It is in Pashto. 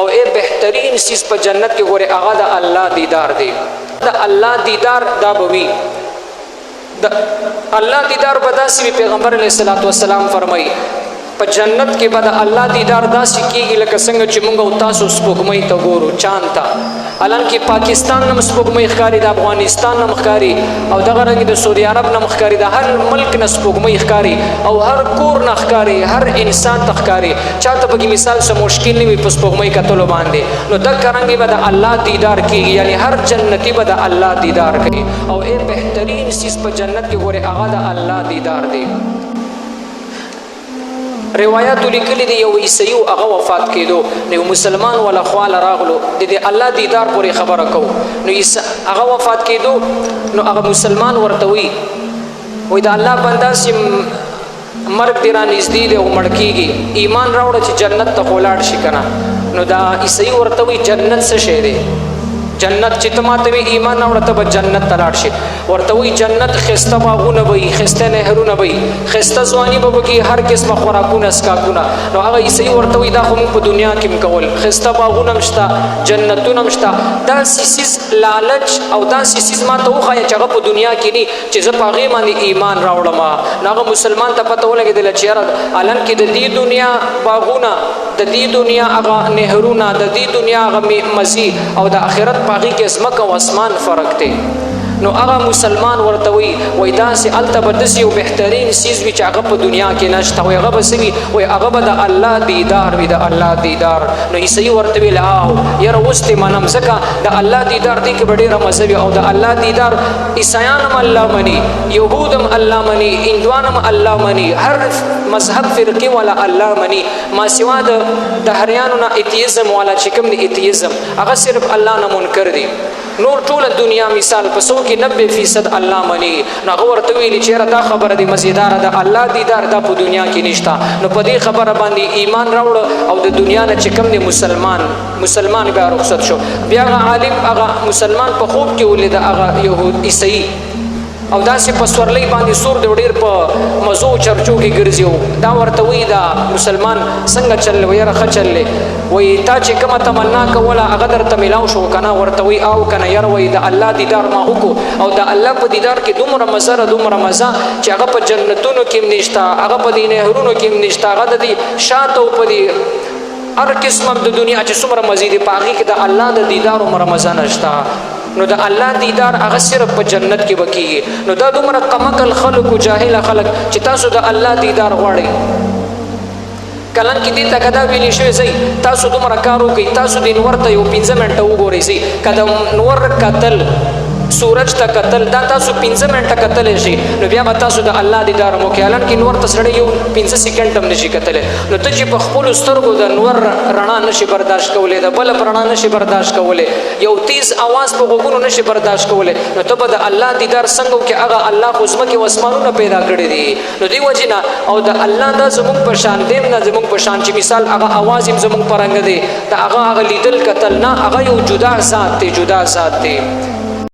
او اے بهترین چیز په جنت کې ګوره هغه د الله دیدار دی. د الله دیدار دا بوي د الله دیدار به داسې پیغمبر علیه الصلاۃ والسلام فرمایي په جنت کې به د الله دیدار داسې کېږي لکه څنګه چې موږ او تاسو سپوږمۍ ته ګورو چاند ته. حالانکه پاکستان نه سپوږمۍ ښکاري، د افغانستان نه ښکاري، او دغه رنګ د سعودي عرب نه ښکاري، د هر ملک نه سپوږمۍ ښکاري او هر کور نه ښکاري، هر انسان ته ښکاري. چاته پکې مثال څه مشکل نه وي په سپوږمۍ کتلو باندې. نو دغه رنګ به د الله دیدار کېږي، یعنی هر جنتی به د الله دیدار کوي. او ای بهترین چیز په جنت کې ګوره هغه د الله دیدار دی. روایت لیکلي دي یو عیسوي هغه وفات کېدو، نو مسلمان ولا خواله راغلو د الله دیدار پورې خبره کو. نو هغه وفات کېدو نو هغه مسلمان ورته وی د الله بنده سي مرګ دی را نږدې دی او مړ کېږي، ایمان راوړه چې جنت ته ولاړ شي کنه. نو دا عیسوي ورته وی جنت څه شی دی؟ جنت چې ته ماته وی ایمان راوړه ته به جنت ته لاړ شي. ورته وی جنت خسته باغونه وي، خسته نهرونه وي، خسته ځواني به وکړي، هر قسمه خوراکونه اسکاکونه. نو هغه عیسوي ورته وی دا خو موږ په دنیا کې هم کول، خسته باغونه هم شته، جنتونه هم شته، داسې څیز لالچ او داسې څیز ماته وښایه چې هغه په دنیا کې نه چې زه په هغې باندې ایمان راوړم. نو هغه مسلمان ته پته ولګېدله چې یاره حالانکې د دې دنیا باغونه، د دې دنیا هغه نهرونه، د دې دنیا هغه مزي او د آخرت باغی کې ځمکه او اسمان فرق دی. نو هغه مسلمان ورته وی داسې هلته به داسې یو بهترین څیز وي چې هغه په دنیا کې نشته، وایي هغه به څه وي؟ وایي هغه به د الله دیدار وي، د الله دیدار. نو عیسوي ورته ویل یاره اوس دې منم، ځکه د الله دیدار دې کې به ډېره مزه وي. او د الله دیدار عیسایان هم الله مني، یهود هم الله مني، هندوان هم الله مني، هر مذهب فرقې والا الله مني، ما سوا د دهریانو نه ایتیزم والا چې کوم دی ایتیزم هغه صرف الله نه منکر دي. نور ټول دنیا مثال په 90% الله مني. نو هغه ورته ویلي چې دا خبره دی مزیدار ده، الله دیدار دا په دنیا کې نشته. نو په دې خبره باندې ایمان راوړ او د دنیا نه چې کوم دی مسلمان بیا رخصت شو. بیا هغه عالم هغه مسلمان په خوب کې ولید هغه یهود عیسوي او داسې په سورلۍ باندې سور دی ډېر په مزو چرچو کې ګرځي. دا ورته وی دا مسلمان څنګه چل وی یاره ښه چللی، وی تا چې کومه تمنا کوله هغه درته میلاو شو کنه؟ ورته وی او کنه یاره وی د الله دیدار ما وکړو او د الله په دیدار کې دومره مزه ده، دومره مزه چې هغه په جنتونو کې هم نشته، هغه په دې نهرونو کې هم نشته، هغه د دې شاته او په دې هر قسم د دنیا چې څومره مزې دي په هغې کې د الله د دیدار عمره مزه نشته. نو د الله دیدار هغه صرف په جنت کې وکیږي. نو دا دومره کمکل خلک او جاهل خلک چې تاسو د الله دیدار غواړئ، کلن کې دې ته کدا ویلې شوی سي تاسو دومره کار وکړئ، تاسو د نور ته یو 15 منټه وګورئ سي کدا نور کتل سورج ته کتل دا تاسو 15 منټه کتل شي، نو بیا به تاسو د الله دیدار مو کې الان کې نور ته سړی یو 15 سکند هم نشي کتلی. نو ته چې په خپل سترګو د نور رڼا نشي برداشت کولې، د بل رڼا نشي برداشت کولې، یو تیز आवाज په غوږونو نشي برداشت کولې، نو ته به د الله دیدار څنګه کې هغه الله خو ځمکې او اسمانونه پیدا کړي دي. نو دی وجنه او د الله دا زموږ په شان دی نه زموږ په شان چې مثال هغه आवाज هم زموږ پرنګ دی، دا هغه لیدل کتل نه، هغه یو جدا ذات دی، جدا ذات دی.